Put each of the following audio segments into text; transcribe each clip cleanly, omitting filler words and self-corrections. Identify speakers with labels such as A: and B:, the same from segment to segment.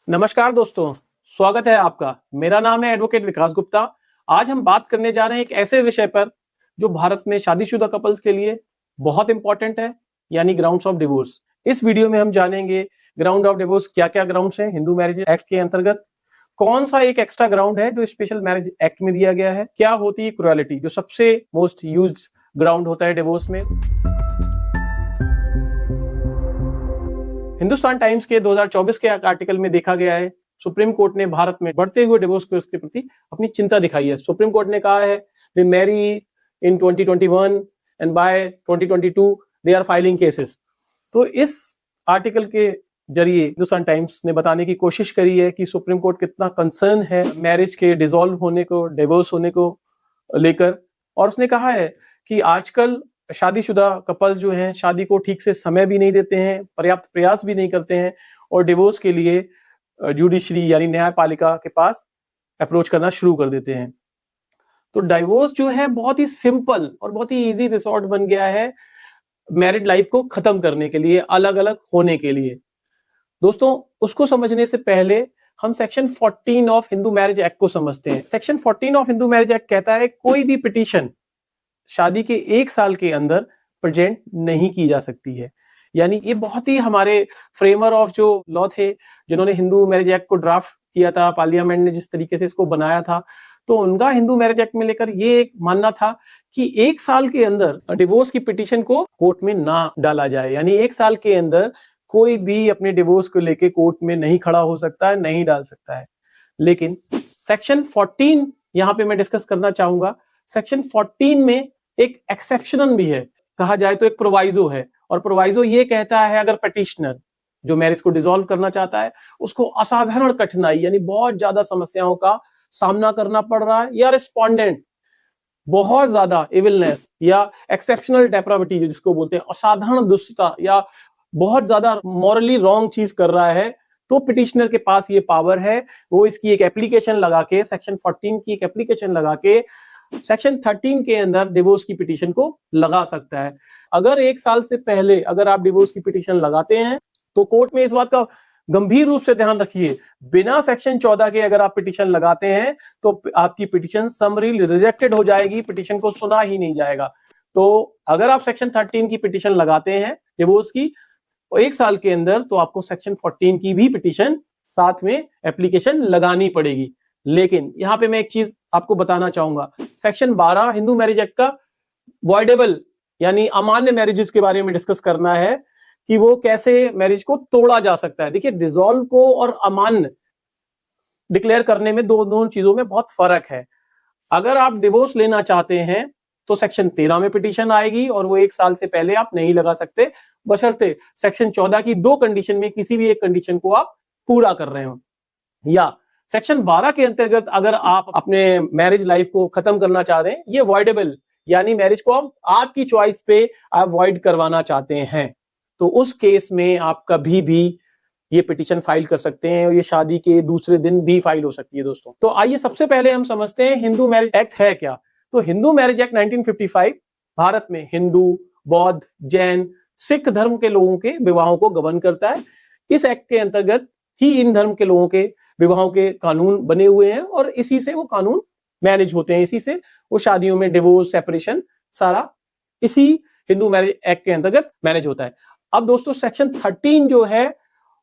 A: नमस्कार दोस्तों, स्वागत है आपका। मेरा नाम है एडवोकेट विकास गुप्ता। आज हम बात करने जा रहे हैं एक ऐसे विषय पर जो भारत में शादीशुदा कपल्स के लिए बहुत इंपॉर्टेंट है, यानी ग्राउंड्स ऑफ डिवोर्स। इस वीडियो में हम जानेंगे ग्राउंड ऑफ डिवोर्स क्या-क्या ग्राउंड्स हैं हिंदू मैरिज एक्ट के अंतर्गत, कौन सा एक एक्स्ट्रा ग्राउंड है जो स्पेशल मैरिज एक्ट में दिया गया है, क्या होती है क्रुएलिटी जो सबसे मोस्ट यूज्ड ग्राउंड होता है डिवोर्स में। हिंदुस्तान टाइम्स के 2024 के आर्टिकल में देखा गया है, सुप्रीम कोर्ट ने भारत में बढ़ते हुए डिवोर्स केस के प्रति अपनी चिंता दिखाई है। सुप्रीम कोर्ट ने कहा है they marry in 2021 and by 2022 they are filing cases. तो इस आर्टिकल के जरिए हिंदुस्तान टाइम्स ने बताने की कोशिश करी है कि सुप्रीम कोर्ट कितना कंसर्न है मैरिज के डिसॉल्व होने को, डिवोर्स होने को लेकर। और उसने कहा है कि आजकल शादीशुदा कपल्स जो हैं शादी को ठीक से समय भी नहीं देते हैं, पर्याप्त प्रयास भी नहीं करते हैं और डिवोर्स के लिए जुडिशरी यानी न्यायपालिका के पास अप्रोच करना शुरू कर देते हैं। तो डिवोर्स जो है बहुत ही सिंपल और बहुत ही इजी रिसोर्ट बन गया है मैरिड लाइफ को खत्म करने के लिए, अलग अलग होने के लिए। दोस्तों, उसको समझने से पहले हम section 14 of Hindu marriage act को समझते हैं। Section 14 of Hindu marriage act कहता है कोई भी पिटीशन शादी के 1 साल के अंदर प्रेजेंट नहीं की जा सकती है। यानी ये बहुत ही हमारे फ्रेमर ऑफ जो लॉ थे, जिन्होंने हिंदू मैरिज एक्ट को ड्राफ्ट किया था, पार्लियामेंट ने जिस तरीके से इसको बनाया था, तो उनका हिंदू मैरिज एक्ट में लेकर ये एक मानना था कि 1 साल के अंदर डिवोर्स की पिटीशन को कोर्ट में ना डाला जाए। यानी 1 साल के अंदर कोई भी अपने डिवोर्स को लेके कोर्ट में नहीं खड़ा हो सकता है, नहीं डाल सकता है। लेकिन सेक्शन 14 यहां पे मैं डिस्कस करना चाहूंगा। सेक्शन 14 में एक एक्सेप्शन भी है, कहा जाए तो एक प्रोवाइजो है, और प्रोवाइजो ये कहता है अगर पिटिशनर जो मैरिज को डिसॉल्व करना चाहता है उसको असाधारण कठिनाई यानी बहुत ज्यादा समस्याओं का सामना करना पड़ रहा है, या रिस्पोंडेंट बहुत ज्यादा इविलनेस या एक्सेप्शनल डेप्राविटी जिसको बोलते हैं, असाधारण दुष्टता या बहुत ज्यादा मॉरली रॉन्ग चीज कर रहा है, तो पिटिशनर के पास ये पावर है, वो इसकी एक एप्लीकेशन लगा के, सेक्शन 14 की एक एप्लीकेशन लगा के सेक्शन 13 के अंदर डिवोर्स की पिटीशन को लगा सकता है। अगर 1 साल से पहले अगर आप डिवोर्स की पिटीशन लगाते हैं तो कोर्ट में इस बात का गंभीर रूप से ध्यान रखिए, बिना सेक्शन 14 के अगर आप पिटीशन लगाते हैं तो आपकी पिटीशन समरी रिजेक्टेड हो जाएगी, पिटीशन को सुना ही नहीं जाएगा। तो अगर आप सेक्शन 13 की पिटीशन लगाते हैं डिवोर्स की 1 साल के अंदर, तो आपको सेक्शन 14 की भी पिटीशन साथ में एप्लीकेशन लगानी पड़ेगी। लेकिन यहां पे मैं एक चीज आपको बताना चाहूंगा, सेक्शन 12 हिंदू मैरिज एक्ट का वॉइडेबल यानी अमान्य मैरिजेस के बारे में डिस्कस करना है कि वो कैसे मैरिज को तोड़ा जा सकता है। देखिए, डिसॉल्व को और अमान्य डिक्लेयर करने में दोनों चीजों में बहुत फर्क है। अगर आप डिवोर्स लेना चाहते हैं तो सेक्शन 13 में पिटीशन आएगी और वो 1 साल से पहले आप नहीं लगा सकते, बशर्ते सेक्शन 14 की 2 कंडीशन में किसी भी एक कंडीशन को आप पूरा कर रहे हो। या सेक्शन 12 के अंतर्गत अगर आप अपने मैरिज लाइफ को खत्म करना चाह रहे हैं, ये वॉइडेबल यानी मैरिज को आप आपकी चॉइस पे आप वॉइड करवाना चाहते हैं, तो उस केस में आप कभी भी ये पिटीशन फाइल कर सकते हैं और ये शादी के दूसरे दिन भी फाइल हो सकती है। दोस्तों, तो आइए सबसे पहले हम समझते हैं हिंदू मैरिज एक्ट है क्या। तो हिंदू मैरिज एक्ट 1955 भारत में हिंदू, बौद्ध, जैन, सिख धर्म के लोगों के विवाहों को गवर्न करता है। इस एक्ट के अंतर्गत ही इन धर्म के लोगों के विवाहों के कानून बने हुए हैं और इसी से वो कानून मैनेज होते हैं, इसी से वो शादियों में डिवोर्स, सेपरेशन सारा इसी हिंदू मैरिज एक्ट के अंतर्गत मैनेज होता है। अब दोस्तों, सेक्शन 13 जो है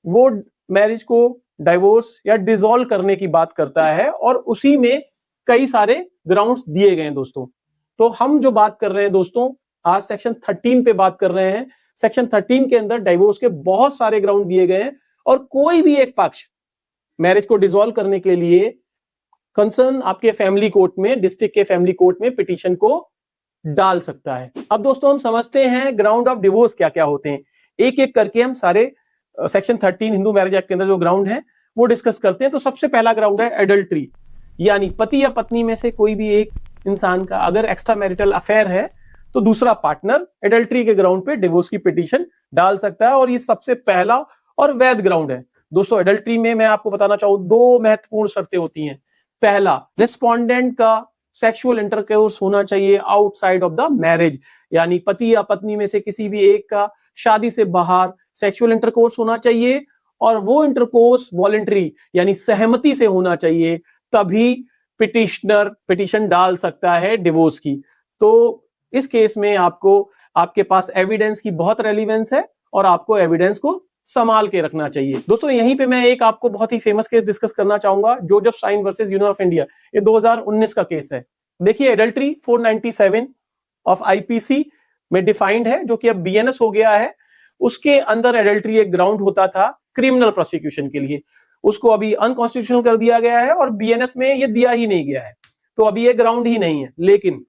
A: वो मैरिज को डिवोर्स या डिसॉल्व करने की बात करता है और उसी में कई सारे ग्राउंड्स दिए गए हैं। दोस्तों, तो हम जो बात कर रहे हैं दोस्तों, आज सेक्शन 13 पे बात कर रहे हैं। सेक्शन 13 के अंदर डिवोर्स के बहुत सारे ग्राउंड दिए गए हैं और कोई भी एक पक्ष मैरिज को डिसॉल्व करने के लिए कंसर्न आपके फैमिली कोर्ट में, डिस्ट्रिक्ट के फैमिली कोर्ट में पिटीशन को डाल सकता है। अब दोस्तों, हम समझते हैं ग्राउंड ऑफ डिवोर्स क्या क्या होते हैं। एक एक करके हम सारे सेक्शन 13 हिंदू मैरिज एक्ट के अंदर जो ग्राउंड है वो डिस्कस करते हैं। तो सबसे पहला ग्राउंड है एडल्ट्री, यानी पति या पत्नी में से कोई भी एक इंसान का अगर एक्स्ट्रा मैरिटल अफेयर है तो दूसरा पार्टनर एडल्ट्री के ग्राउंड पे डिवोर्स की पिटीशन डाल सकता है और ये सबसे पहला और वैध ग्राउंड है। दोस्तों, एडल्ट्री में मैं आपको बताना चाहूं 2 महत्वपूर्ण शर्तें होती हैं। पहला, रिस्पोंडेंट का सेक्सुअल इंटरकोर्स होना चाहिए आउटसाइड ऑफ द मैरिज, यानी पति या पत्नी में से किसी भी एक का शादी से बाहर सेक्सुअल इंटरकोर्स होना चाहिए और वो इंटरकोर्स वॉलंटरी यानी सहमति से होना चाहिए, तभी पिटिशनर पिटिशन डाल सकता है डिवोर्स की। तो इस केस में आपको आपके पास एविडेंस की बहुत रेलिवेंस है और आपको एविडेंस को संभाल के रखना चाहिए। दोस्तों यहीं पे मैं एक आपको बहुत ही फेमस केस डिस्कस करना चाहूंगा, Joseph Shine versus Union of India. ये 2019 का केस है। देखिए एडल्ट्री 497 ऑफ आईपीसी में डिफाइंड है, जो कि अब बीएनएस हो गया है। उसके अंदर एडल्ट्री एक ग्राउंड होता था क्रिमिनल प्रोसिक्यूशन के लिए, उसको अभी अनकॉन्स्टिट्यूशनल कर दिया गया है और बीएनएस में ये दिया ही नहीं गया है, तो अभी ये ग्राउंड ही नहीं है। लेकिन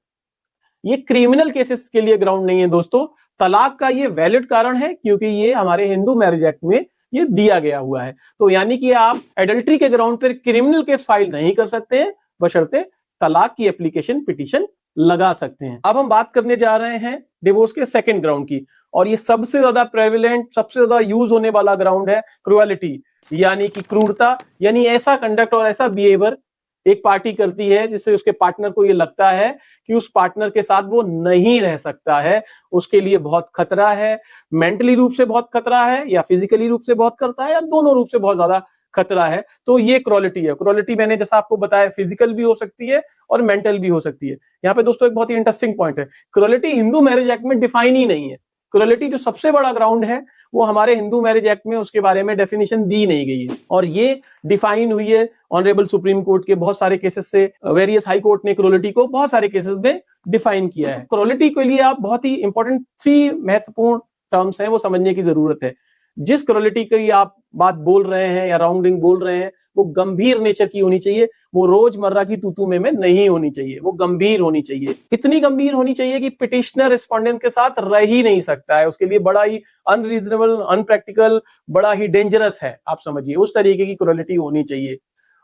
A: ये क्रिमिनल केसेस के लिए ग्राउंड नहीं है दोस्तों, तलाक का ये वैलिड कारण है, क्योंकि ये हमारे हिंदू मैरिज एक्ट में ये दिया गया हुआ है। तो यानी कि आप एडल्ट्री के ग्राउंड पर क्रिमिनल केस फाइल नहीं कर सकते हैं, बशर्ते तलाक की एप्लीकेशन पिटीशन लगा सकते हैं। अब हम बात करने जा रहे हैं डिवोर्स के सेकंड ग्राउंड की, और ये सबसे ज्यादा प्रेविलेंट, सबसे ज्यादा यूज होने वाला ग्राउंड है क्रुएलिटी, यानी कि क्रूरता, यानी ऐसा कंडक्ट और ऐसा बिहेवियर एक पार्टी करती है जिससे उसके पार्टनर को ये लगता है कि उस पार्टनर के साथ वो नहीं रह सकता है, उसके लिए बहुत खतरा है, मेंटली रूप से बहुत खतरा है या फिजिकली रूप से बहुत खतरा है या दोनों रूप से बहुत ज्यादा खतरा है। तो ये क्रुएलिटी है। क्रुएलिटी मैंने जैसा आपको बताया फिजिकल भी हो सकती है और मेंटल भी हो सकती है। यहाँ पे दोस्तों एक बहुत ही इंटरेस्टिंग पॉइंट है, क्रुएलिटी हिंदू मैरिज एक्ट में डिफाइन ही नहीं है। क्रुएलिटी जो सबसे बड़ा ग्राउंड है वो हमारे हिंदू मैरिज एक्ट में उसके बारे में डेफिनेशन दी नहीं गई है, और ये डिफाइन हुई है ऑनरेबल सुप्रीम कोर्ट के बहुत सारे केसेस से। वेरियस हाई कोर्ट ने क्रुएलिटी को बहुत सारे केसेस में डिफाइन किया है। क्रुएलिटी के लिए आप बहुत ही इंपॉर्टेंट 3 महत्वपूर्ण टर्म्स हैं, वो समझने की जरूरत है। जिस क्रुएलिटी की आप बात बोल रहे हैं या राउंडिंग बोल रहे हैं, वो गंभीर नेचर की होनी चाहिए, वो रोजमर्रा की तू में नहीं होनी चाहिए, वो गंभीर होनी चाहिए। इतनी गंभीर होनी चाहिए कि पिटिशनर रिस्पोंडेंट के साथ रह ही नहीं सकता है, उसके लिए बड़ा ही अनरीजनेबल, अनप्रैक्टिकल, बड़ा ही डेंजरस है, आप समझिए उस तरीके की क्रुएलिटी होनी चाहिए।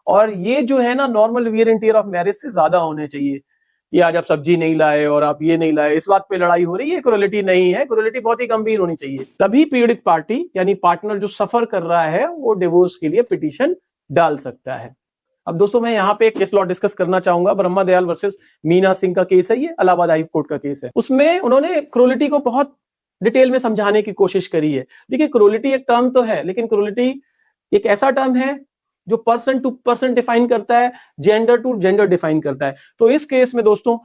A: और ये जो है ना normal wear and tear of marriage से ज्यादा होने चाहिए कि आज आप सब्जी नहीं लाए और आप ये नहीं लाए, इस बात पे लड़ाई हो रही है, क्रुएलिटी नहीं है। क्रुएलिटी बहुत ही गंभीर होनी चाहिए, तभी पीड़ित पार्टी यानी पार्टनर जो सफर कर रहा है वो डिवोर्स के लिए पिटीशन डाल सकता है। अब दोस्तों मैं यहाँ पे एक केस लॉ डिस्कस करना चाहूंगा, ब्रह्मा दयाल वर्सेस मीना सिंह का केस है, ये इलाहाबाद हाई कोर्ट का केस है। उसमें उन्होंने क्रुएलिटी को बहुत डिटेल में समझाने की कोशिश करी है। देखिए क्रुएलिटी एक टर्म तो है, लेकिन क्रुएलिटी एक ऐसा टर्म है जो पर्सन टू पर्सन डिफाइन करता है, जेंडर टू जेंडर डिफाइन करता है। तो इस केस में दोस्तों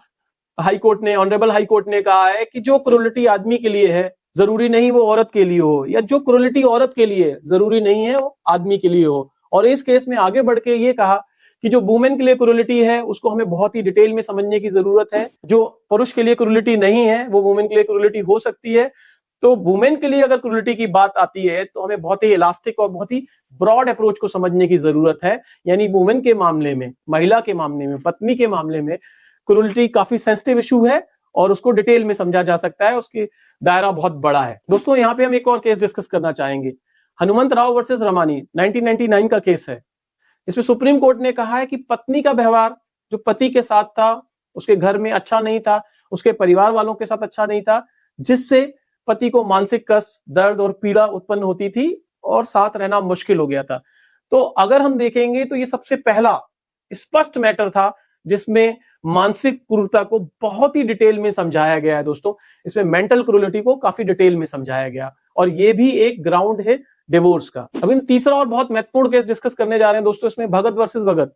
A: हाई कोर्ट ने, ऑनरेबल हाई कोर्ट ने कहा है कि जो क्रुएलिटी आदमी के लिए है जरूरी नहीं वो औरत के लिए हो, या जो क्रुएलिटी औरत के लिए जरूरी नहीं है वो आदमी के लिए हो। और इस केस में आगे बढ़ के ये कहा कि जो वुमेन के लिए क्रुएलिटी है उसको हमें बहुत ही डिटेल में समझने की जरूरत है। जो पुरुष के लिए क्रुएलिटी नहीं है वो वुमेन के लिए क्रुएलिटी हो सकती है। तो वुमेन के लिए अगर क्रुएलिटी की बात आती है तो हमें बहुत ही इलास्टिक और बहुत ही ब्रॉड अप्रोच को समझने की जरूरत है। यानी वुमेन के मामले में, महिला के मामले में, पत्नी के मामले में क्रुएलिटी काफी सेंसिटिव इशू है और उसको डिटेल में समझा जा सकता है, उसकी दायरा बहुत बड़ा है। दोस्तों यहाँ पे हम एक और केस डिस्कस करना चाहेंगे, हनुमंत राव वर्सेस रमानी, 1999 का केस है। इसमें सुप्रीम कोर्ट ने कहा है कि पत्नी का व्यवहार जो पति के साथ था उसके घर में अच्छा नहीं था, उसके परिवार वालों के साथ अच्छा नहीं था, जिससे पति को मानसिक कष्ट, दर्द और पीड़ा उत्पन्न होती थी और साथ रहना मुश्किल हो गया था। तो अगर हम देखेंगे तो ये सबसे पहला स्पष्ट मैटर था जिसमें मानसिक क्रूरता को बहुत ही डिटेल में समझाया गया है। दोस्तों इसमें मेंटल क्रूरलिटी को काफी डिटेल में समझाया गया, और ये भी एक ग्राउंड है डिवोर्स का। अब हम तीसरा और बहुत महत्वपूर्ण केस डिस्कस करने जा रहे हैं दोस्तों, इसमें भगत वर्सेस भगत।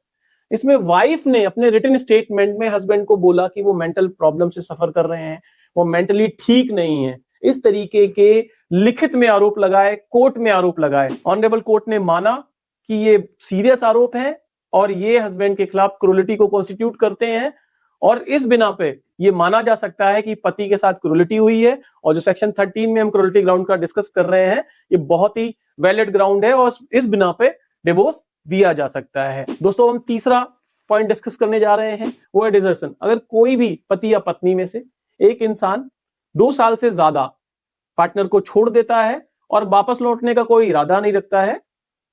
A: इसमें वाइफ ने अपने रिटन स्टेटमेंट में हस्बैंड को बोला कि वो मेंटल प्रॉब्लम से सफर कर रहे हैं, वो मेंटली ठीक नहीं है, इस तरीके के लिखित में आरोप लगाए, कोर्ट में आरोप लगाए। ऑनरेबल कोर्ट ने माना कि ये सीरियस आरोप है और ये हस्बैंड के खिलाफ क्रूरलिटी को कॉन्स्टिट्यूट करते हैं, और इस बिना पे ये माना जा सकता है कि पति के साथ क्रूरलिटी हुई है। और जो सेक्शन 13 में हम क्रूरलिटी ग्राउंड का डिस्कस कर रहे हैं, ये बहुत ही वैलिड ग्राउंड है और इस बिना पे डिवोर्स दिया जा सकता है। दोस्तों हम तीसरा पॉइंट डिस्कस करने जा रहे हैं, वो है डिजर्शन। अगर कोई भी पति या पत्नी में से एक इंसान 2 साल से ज्यादा पार्टनर को छोड़ देता है और वापस लौटने का कोई इरादा नहीं रखता है,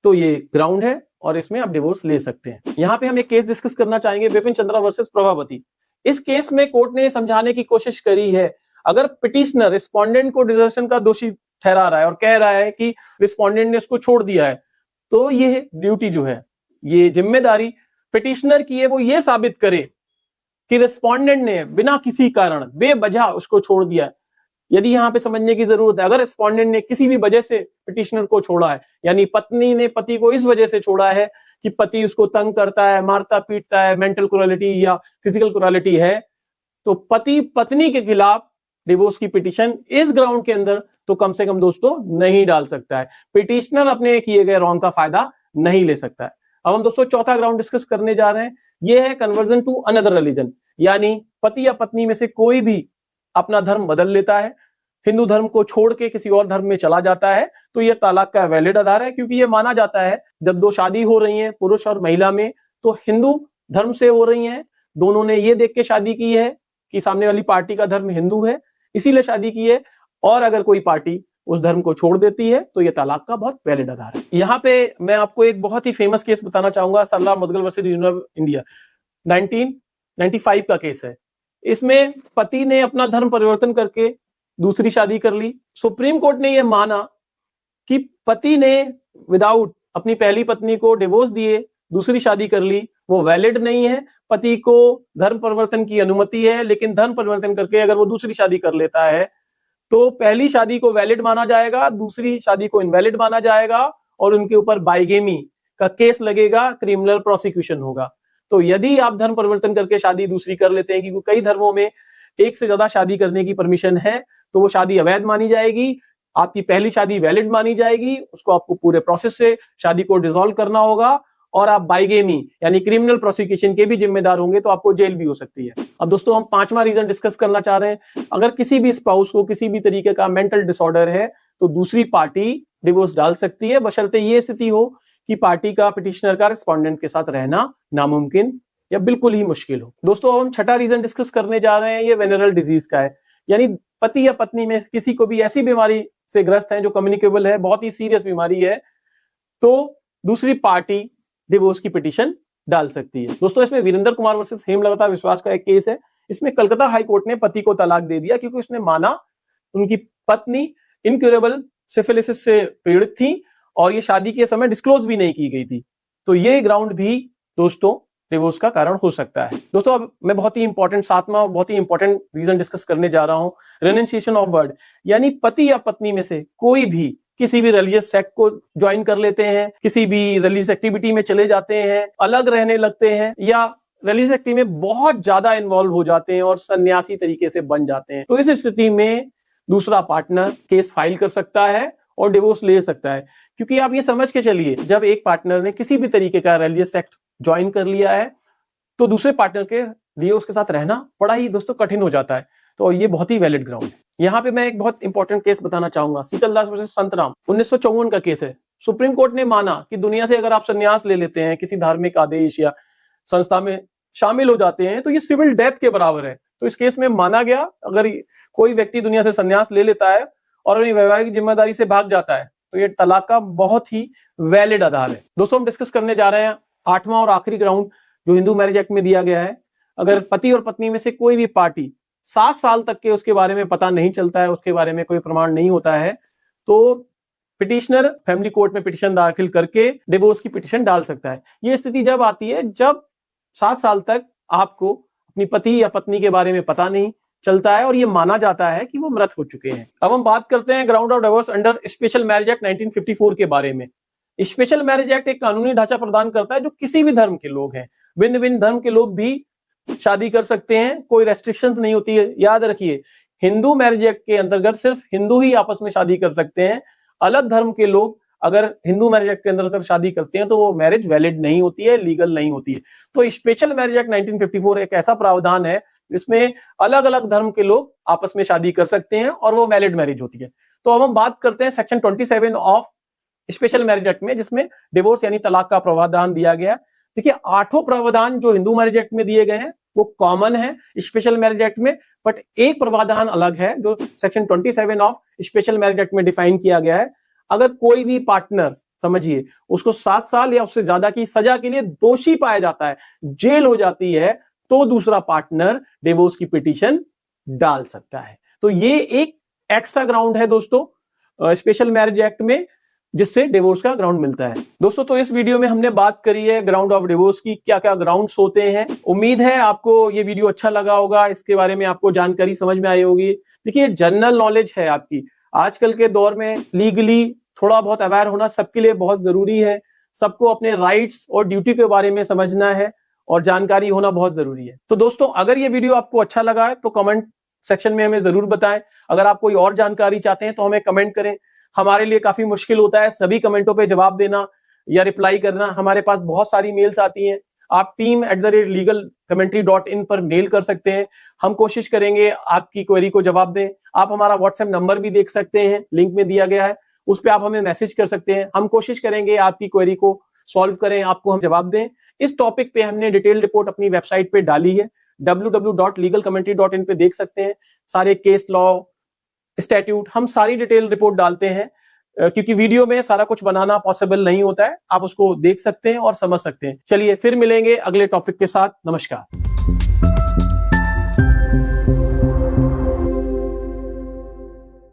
A: तो ये ग्राउंड है और इसमें आप डिवोर्स ले सकते हैं। यहाँ पे हम एक केस डिस्कस करना चाहेंगे, विपिन चंद्रा वर्सेस प्रभावती। इस केस में कोर्ट ने समझाने की कोशिश करी है, अगर पिटिशनर रिस्पोंडेंट को डिजर्शन का दोषी ठहरा रहा है और कह रहा है कि रिस्पोंडेंट ने उसको छोड़ दिया है, तो ये ड्यूटी जो है, ये जिम्मेदारी पिटिशनर की है, वो ये साबित करे कि रिस्पोंडेंट ने बिना किसी कारण बेवजह उसको छोड़ दिया है। यदि यहाँ पे समझने की जरूरत है, अगर रिस्पोंडेंट ने किसी भी वजह से पिटिशनर को छोड़ा है, यानी पत्नी ने पति को इस वजह से छोड़ा है कि पति उसको तंग करता है, मारता पीटता है, मेंटल क्रूरलिटी या फिजिकल क्रूरलिटी है, तो पति पत्नी के खिलाफ डिवोर्स की पिटीशन इस ग्राउंड के अंदर तो कम से कम दोस्तों नहीं डाल सकता है। पिटिशनर अपने किए गए रॉन्ग का फायदा नहीं ले सकता है। अब हम दोस्तों चौथा ग्राउंड डिस्कस करने जा रहे हैं, यह है कन्वर्जन टू अनदर रिलीजन, यानी पति या पत्नी में से कोई भी अपना धर्म बदल लेता है, हिंदू धर्म को छोड़ के किसी और धर्म में चला जाता है, तो यह तलाक का वैलिड आधार है, क्योंकि यह माना जाता है जब दो शादी हो रही है पुरुष और महिला में तो हिंदू धर्म से हो रही है, दोनों ने यह देख के शादी की है कि सामने वाली पार्टी का धर्म हिंदू है इसीलिए शादी की है, और अगर कोई पार्टी उस धर्म को छोड़ देती है तो यह तलाक का बहुत वैलिड आधार है। यहाँ पे मैं आपको एक बहुत ही फेमस केस बताना चाहूंगा, Sarla Mudgal versus Union of India 1995 का केस है। इसमें पति ने अपना धर्म परिवर्तन करके दूसरी शादी कर ली। सुप्रीम कोर्ट ने यह माना कि पति ने विदाउट अपनी पहली पत्नी को डिवोर्स दिए दूसरी शादी कर ली, वो वैलिड नहीं है। पति को धर्म परिवर्तन की अनुमति है, लेकिन धर्म परिवर्तन करके अगर वो दूसरी शादी कर लेता है तो पहली शादी को वैलिड माना जाएगा, दूसरी शादी को इनवैलिड माना जाएगा और उनके ऊपर बाइगेमी का केस लगेगा, क्रिमिनल प्रोसिक्यूशन होगा। तो यदि आप धर्म परिवर्तन करके शादी दूसरी कर लेते हैं, क्योंकि कई धर्मों में एक से ज्यादा शादी करने की परमिशन है, तो वो शादी अवैध मानी जाएगी, आपकी पहली शादी वैलिड मानी जाएगी, उसको आपको पूरे प्रोसेस से शादी को डिसॉल्व करना होगा और आप बाइगेमी यानी क्रिमिनल प्रोसिक्यूशन के भी जिम्मेदार होंगे, तो आपको जेल भी हो सकती है। अब दोस्तों हम पांचवा रीजन डिस्कस करना चाह रहे हैं, अगर किसी भी स्पाउस को किसी भी तरीके का मेंटल डिसऑर्डर है तो दूसरी पार्टी डिवोर्स डाल सकती है, बशर्ते ये स्थिति हो कि पार्टी का पिटिशनर का रिस्पोंडेंट के साथ रहना नामुमकिन या बिल्कुल ही मुश्किल हो। दोस्तों हम छठा रीजन डिस्कस करने जा रहे हैं, ये वेनरल डिजीज का है, यानी पति या पत्नी में किसी को भी ऐसी बीमारी से ग्रस्त है जो कम्युनिकेबल है, बहुत ही सीरियस बीमारी है, तो दूसरी पार्टी डिवोर्स की पिटीशन डाल सकती है। दोस्तों इसमें वीरेंद्र कुमार वर्सेस हेमलता विश्वास का एक केस है। इसमें कलकत्ता हाई कोर्ट ने पति को तलाक दे दिया क्योंकि उसने माना उनकी पत्नी इनक्यूरेबल सिफिलिसिस से पीड़ित थी और ये शादी के समय डिस्क्लोज भी नहीं की गई थी, तो ये ग्राउंड भी दोस्तों डिवोर्स का कारण हो सकता है। दोस्तों अब मैं बहुत ही इंपॉर्टेंट सातवां बहुत ही इंपॉर्टेंट रीजन डिस्कस करने जा रहा हूं, रेनुंसिएशन ऑफ वर्ड, यानी पति या पत्नी में से कोई भी किसी भी रिलीजियस सेक्ट को ज्वाइन कर लेते हैं, किसी भी रिलीजियस एक्टिविटी में चले जाते हैं, अलग रहने लगते हैं या रिलीजियस एक्टिविटी में बहुत ज्यादा इन्वॉल्व हो जाते हैं और सन्यासी तरीके से बन जाते हैं, तो इस स्थिति में दूसरा पार्टनर केस फाइल कर सकता है और डिवोर्स ले सकता है। क्योंकि आप ये समझ के चलिए, जब एक पार्टनर ने किसी भी तरीके का रिलीजियस सेक्ट ज्वाइन कर लिया है तो दूसरे पार्टनर के लिए उसके साथ रहना बड़ा ही दोस्तों कठिन हो जाता है, तो ये बहुत ही वैलिड ग्राउंड है। यहाँ पे मैं एक बहुत इंपॉर्टेंट केस बताना चाहूंगा, शीतलदास वर्सेस संतराम 1954 का केस है। सुप्रीम कोर्ट ने माना कि दुनिया से अगर आप संन्यास ले लेते हैं, किसी धार्मिक आदेश या संस्था में शामिल हो जाते हैं, तो ये सिविल डेथ के बराबर है। तो इस केस में माना गया अगर कोई व्यक्ति दुनिया से संन्यास ले लेता है और अपनी वैवाहिक जिम्मेदारी से भाग जाता है तो ये तलाक का बहुत ही वैलिड आधार है। दोस्तों हम डिस्कस करने जा रहे हैं आठवां और आखिरी ग्राउंड जो हिंदू मैरिज एक्ट में दिया गया है। अगर पति और पत्नी में से कोई भी पार्टी 7 साल तक के उसके बारे में पता नहीं चलता है, उसके बारे में कोई प्रमाण नहीं होता है, तो पिटिशनर फैमिली कोर्ट में पिटिशन दाखिल करके डिवोर्स की पिटिशन डाल सकता है। यह स्थिति जब आती है जब 7 साल तक आपको अपनी पति या पत्नी के बारे में पता नहीं चलता है और यह माना जाता है कि वो मृत हो चुके हैं। अब हम बात करते हैं ground of divorce under special marriage act 1954 के बारे में। स्पेशल मैरिज एक्ट एक कानूनी ढांचा प्रदान करता है जो किसी भी धर्म के लोग हैं, भिन्न भिन्न धर्म के लोग भी शादी कर सकते हैं, कोई रेस्ट्रिक्शंस नहीं होती है। याद रखिए, हिंदू मैरिज एक्ट के अंतर्गत सिर्फ हिंदू ही आपस में शादी कर सकते हैं। अलग धर्म के लोग अगर हिंदू मैरिज एक्ट के अंदर शादी करते हैं तो वो मैरिज वैलिड नहीं होती है, लीगल नहीं होती है। तो स्पेशल मैरिज एक्ट 1954 एक ऐसा प्रावधान है जिसमें अलग अलग धर्म के लोग आपस में शादी कर सकते हैं और वो वैलिड मैरिज होती है। तो अब हम बात करते हैं section 27 of special marriage act में, जिसमें डिवोर्स यानी तलाक का प्रावधान दिया गया। देखिए 8 प्रावधान जो हिंदू मैरिज एक्ट में दिए गए हैं वो कॉमन है स्पेशल मैरिज एक्ट में, बट एक प्रावधान अलग है जो section 27 of special marriage act में डिफाइन किया गया है। अगर कोई भी पार्टनर समझिए उसको 7 साल या उससे ज्यादा की सजा के लिए दोषी पाया जाता है, जेल हो जाती है, तो दूसरा पार्टनर डिवोर्स की पिटीशन डाल सकता है। तो ये एक एक्स्ट्रा ग्राउंड है दोस्तों स्पेशल मैरिज एक्ट में, जिससे डिवोर्स का ग्राउंड मिलता है। दोस्तों तो इस वीडियो में हमने बात करी है ग्राउंड ऑफ डिवोर्स की, क्या क्या ग्राउंड्स होते हैं। उम्मीद है आपको ये वीडियो अच्छा लगा होगा, इसके बारे में आपको जानकारी समझ में आई होगी। देखिए जनरल नॉलेज है आपकी। आजकल के दौर में लीगली थोड़ा बहुत अवेयर होना सबके लिए बहुत जरूरी है। सबको अपने राइट्स और ड्यूटी के बारे में समझना है और जानकारी होना बहुत जरूरी है। तो दोस्तों अगर ये वीडियो आपको अच्छा लगा है तो कमेंट सेक्शन में हमें जरूर बताएं। अगर आप कोई और जानकारी चाहते हैं तो हमें कमेंट करें। हमारे लिए काफी मुश्किल होता है सभी कमेंटों पे जवाब देना या रिप्लाई करना। हमारे पास बहुत सारी मेल्स आती हैं। आप team@legalcommentary.in पर मेल कर सकते हैं। हम कोशिश करेंगे आपकी क्वेरी को जवाब दें। आप हमारा व्हाट्सएप नंबर भी देख सकते हैं, लिंक में दिया गया है, उस पर आप हमें मैसेज कर सकते हैं। हम कोशिश करेंगे आपकी क्वेरी को सॉल्व करें, आपको हम जवाब दें। इस टॉपिक पे हमने डिटेल रिपोर्ट अपनी वेबसाइट पे डाली है, www.legalcommentary.in पे देख सकते हैं। सारे केस लॉ, स्टैट्यूट, हम सारी डिटेल रिपोर्ट डालते हैं क्योंकि वीडियो में सारा कुछ बनाना पॉसिबल नहीं होता है। आप उसको देख सकते हैं और समझ सकते हैं। चलिए फिर मिलेंगे अगले टॉपिक के साथ। नमस्कार।